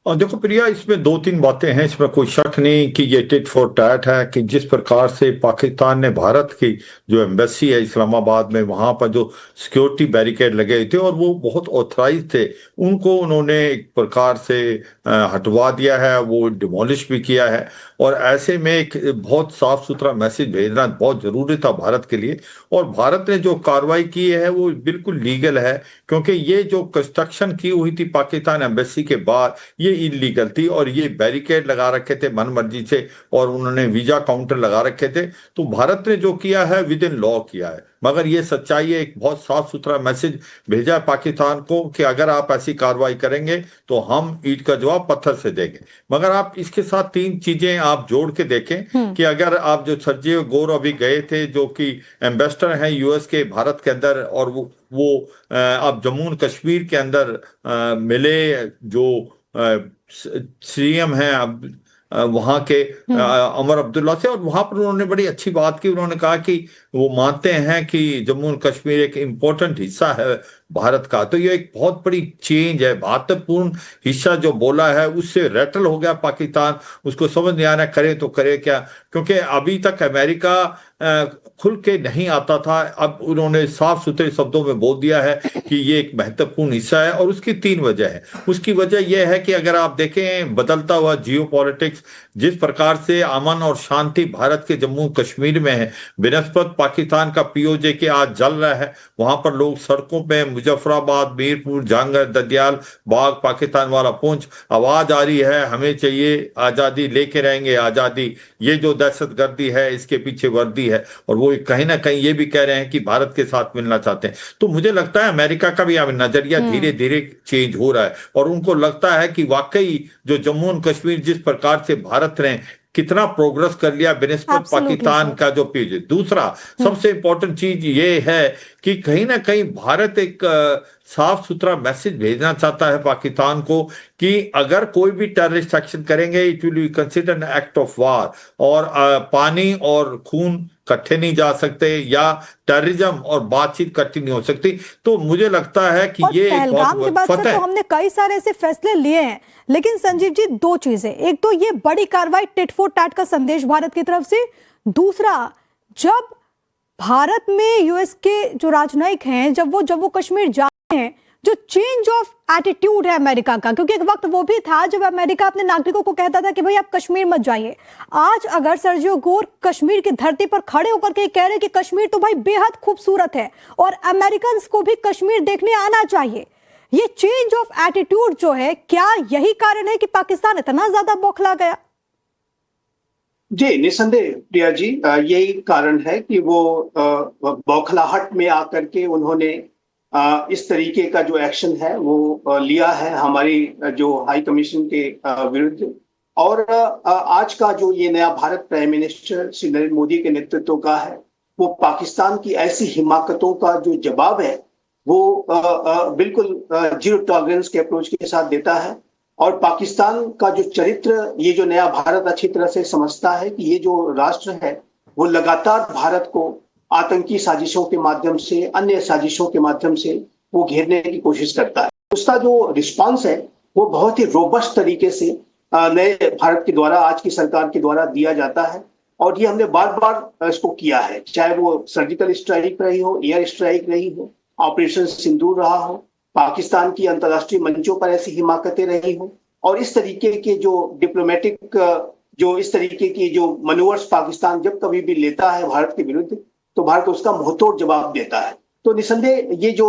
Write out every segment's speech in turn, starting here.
और देखो प्रिया, इसमें दो तीन बातें हैं, इसमें कोई शक नहीं कि ये टिट फॉर टैट है। कि जिस प्रकार से पाकिस्तान ने भारत की जो एम्बेसी है इस्लामाबाद में, वहां पर जो सिक्योरिटी बैरिकेड लगे हुए थे और वो बहुत ऑथराइज थे, उनको उन्होंने एक प्रकार से हटवा दिया है, वो डिमोलिश भी किया है। और ऐसे में एक बहुत साफ सुथरा मैसेज भेजना बहुत जरूरी था भारत के लिए। और भारत ने जो कार्रवाई की है वो बिल्कुल लीगल है, क्योंकि ये जो कंस्ट्रक्शन की हुई थी पाकिस्तान एम्बेसी के बाहर, ये इलीगल थी। और ये बैरिकेड लगा रखे थे मन मर्जी से, और उन्होंने वीजा काउंटर लगा रखे थे। तो भारत ने जो किया है विद इन लॉ किया है। मगर ये सच्चाई है, एक बहुत साफ सुथरा मैसेज भेजा है पाकिस्तान को कि अगर आप ऐसी कार्रवाई करेंगे तो हम ईंट का जवाब पत्थर से देंगे। मगर आप इसके साथ तीन चीजें आप जोड़ के देखें कि अगर आप जो सर्जियो गोर अभी गए थे, जो कि एम्बेसडर हैं यूएस के भारत के अंदर, और वो अब जम्मू और कश्मीर के अंदर मिले, जो सीएम हैं अब वहां के अमर अब्दुल्ला से, और वहां पर उन्होंने बड़ी अच्छी बात की। उन्होंने कहा कि वो मानते हैं कि जम्मू और कश्मीर एक इम्पोर्टेंट हिस्सा है भारत का। तो ये एक बहुत बड़ी चेंज है, महत्वपूर्ण हिस्सा जो बोला है उससे रैटल हो गया पाकिस्तान। उसको समझ नहीं आ रहा करे तो करे क्या, क्योंकि अभी तक अमेरिका खुल के नहीं आता था। अब उन्होंने साफ सुथरे शब्दों में बोल दिया है कि ये एक महत्वपूर्ण हिस्सा है। और उसकी तीन वजह है। उसकी वजह यह है कि अगर आप देखें बदलता हुआ जियो पॉलिटिक्स, जिस प्रकार से अमन और शांति भारत के जम्मू कश्मीर में है, बिनस्बत पाकिस्तान का पीओजे के आज जल रहा है, वहां पर लोग सड़कों पे मुजफ्फराबाद, मीरपुर, झांगड़, ददियाल, बाग, पाकिस्तान वाला पुंछ, आवाज आ रही है हमें चाहिए आजादी, लेके रहेंगे आजादी। ये जो दहशतगर्दी है इसके पीछे वर्दी है। और वो कहीं ना कहीं ये भी कह रहे हैं कि भारत के साथ मिलना चाहते हैं। तो मुझे लगता है अमेरिका का भी अब नजरिया धीरे धीरे चेंज हो रहा है, और उनको लगता है कि वाकई जो जम्मू और कश्मीर जिस प्रकार से भारत ने कितना प्रोग्रेस कर लिया बिनस्बत पाकिस्तान का जो पेज है। दूसरा सबसे इंपॉर्टेंट चीज ये है कि कहीं ना कहीं भारत एक साफ सुथरा मैसेज भेजना चाहता है पाकिस्तान को कि अगर कोई भी टेररिस्ट एक्शन करेंगे it will be considered an act of war. और पानी और खून इकट्ठे नहीं जा सकते, या टेररिज्म और बातचीत इकट्ठी नहीं हो सकती। तो मुझे लगता है कि ये एक पहलगाम के बाद से तो हमने कई सारे ऐसे फैसले लिए हैं। लेकिन संजीव जी, दो चीजें, एक तो ये बड़ी कार्रवाई टिट फॉर टैट का संदेश भारत की तरफ से, दूसरा जब भारत में यूएस के जो राजनयिक हैं जब वो जम्मू कश्मीर जाते हैं, जो चेंज ऑफ एटीट्यूड है अमेरिका का, क्योंकि एक वक्त वो भी था जब अमेरिका अपने नागरिकों को कहता था कि भाई आप कश्मीर मत जाइए। आज अगर सर्जियो गोर कश्मीर की धरती पर खड़े होकर के कह रहे कि कश्मीर तो भाई बेहद खूबसूरत है और अमेरिकन को भी कश्मीर देखने आना चाहिए, ये चेंज ऑफ एटीट्यूड जो है, क्या यही कारण है कि पाकिस्तान इतना ज्यादा बौखला गया? जी निसंदेह प्रिया जी, यही कारण है कि वो बौखलाहट में आकर के उन्होंने इस तरीके का जो एक्शन है वो लिया है हमारी जो हाई कमीशन के विरुद्ध। और आज का जो ये नया भारत प्राइम मिनिस्टर श्री नरेंद्र मोदी के नेतृत्व का है, वो पाकिस्तान की ऐसी हिमाकतों का जो जवाब है वो बिल्कुल जीरो टॉलरेंस के अप्रोच के साथ देता है। और पाकिस्तान का जो चरित्र ये जो नया भारत अच्छी तरह से समझता है कि ये जो राष्ट्र है वो लगातार भारत को आतंकी साजिशों के माध्यम से, अन्य साजिशों के माध्यम से वो घेरने की कोशिश करता है। उसका जो रिस्पांस है वो बहुत ही रोबस्ट तरीके से नए भारत के द्वारा, आज की सरकार के द्वारा दिया जाता है। और ये हमने बार बार इसको किया है, चाहे वो सर्जिकल स्ट्राइक रही हो, एयर स्ट्राइक रही हो, ऑपरेशन सिंदूर रहा हो, पाकिस्तान की अंतर्राष्ट्रीय मंचों पर ऐसी हिमाकतें रही हो, और इस तरीके के जो डिप्लोमेटिक जो इस तरीके की जो मनोवर्स पाकिस्तान जब कभी भी लेता है भारत के विरुद्ध, तो भारत उसका मुंहतोड़ जवाब देता है। तो निसंदेह ये जो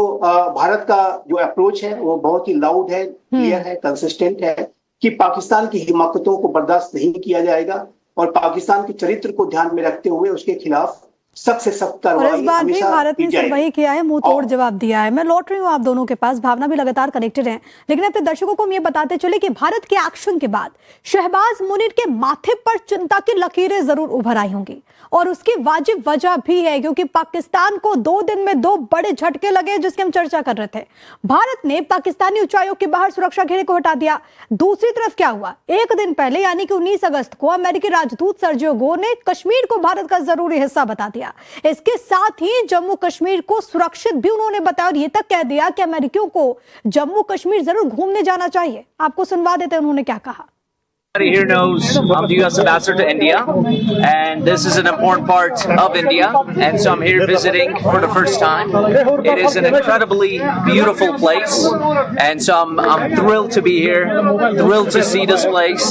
भारत का जो अप्रोच है वो बहुत ही लाउड है, क्लियर है, कंसिस्टेंट है कि पाकिस्तान की हिमाकतों को बर्दाश्त नहीं किया जाएगा, और पाकिस्तान के चरित्र को ध्यान में रखते हुए उसके खिलाफ सख्त से सख्त कार्रवाई और इस बार भी भारत ने सिर्फ वही किया है, मुंह तोड़ जवाब दिया है। मैं लौट रही हूँ आप दोनों के पास, भावना भी लगातार कनेक्टेड है, लेकिन अपने दर्शकों को हम ये बताते चले कि भारत के एक्शन के बाद शहबाज मुनीर के माथे पर चिंता की लकीरें जरूर उभर आई होंगी। और उसकी वाजिब वजह भी है, क्योंकि पाकिस्तान को 2 दिन में 2 बड़े झटके लगे जिसकी हम चर्चा कर रहे थे। भारत ने पाकिस्तानी उच्चायोग के बाहर सुरक्षा घेरे को हटा दिया। दूसरी तरफ क्या हुआ, एक दिन पहले यानी कि 19 अगस्त को अमेरिकी राजदूत सर्जियो गोर ने कश्मीर को भारत का जरूरी हिस्सा बता दिया। इसके साथ ही जम्मू कश्मीर को सुरक्षित भी उन्होंने बताया और यह तक कह दिया कि अमेरिकियों को जम्मू कश्मीर जरूर घूमने जाना चाहिए। आपको सुनवा देते हैं उन्होंने क्या कहा। Everybody here knows I'm the U.S. ambassador to India, and this is an important part of India, and so I'm here visiting for the first time. It is an incredibly beautiful place, and so I'm thrilled to be here, thrilled to see this place.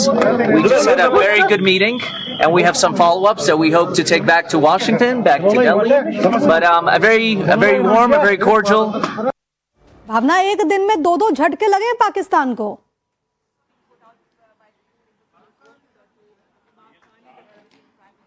We just had a very good meeting, and we have some follow-ups that we hope to take back to Washington, back to Delhi. But a very warm, a very cordial. भावना, एक दिन में 2 झटके लगे पाकिस्तान को।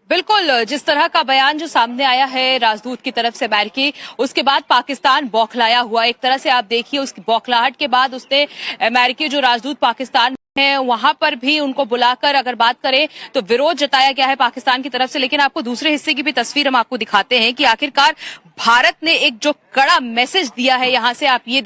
बिल्कुल, जिस तरह का बयान जो सामने आया है राजदूत की तरफ से अमेरिकी, उसके बाद पाकिस्तान बौखलाया हुआ। एक तरह से आप देखिए उस बौखलाहट के बाद उसने अमेरिकी जो राजदूत पाकिस्तान है वहां पर भी उनको बुलाकर अगर बात करें तो विरोध जताया गया है पाकिस्तान की तरफ से। लेकिन आपको दूसरे हिस्से की भी तस्वीर हम आपको दिखाते हैं कि आखिरकार भारत ने एक जो कड़ा मैसेज दिया है, यहां से आप ये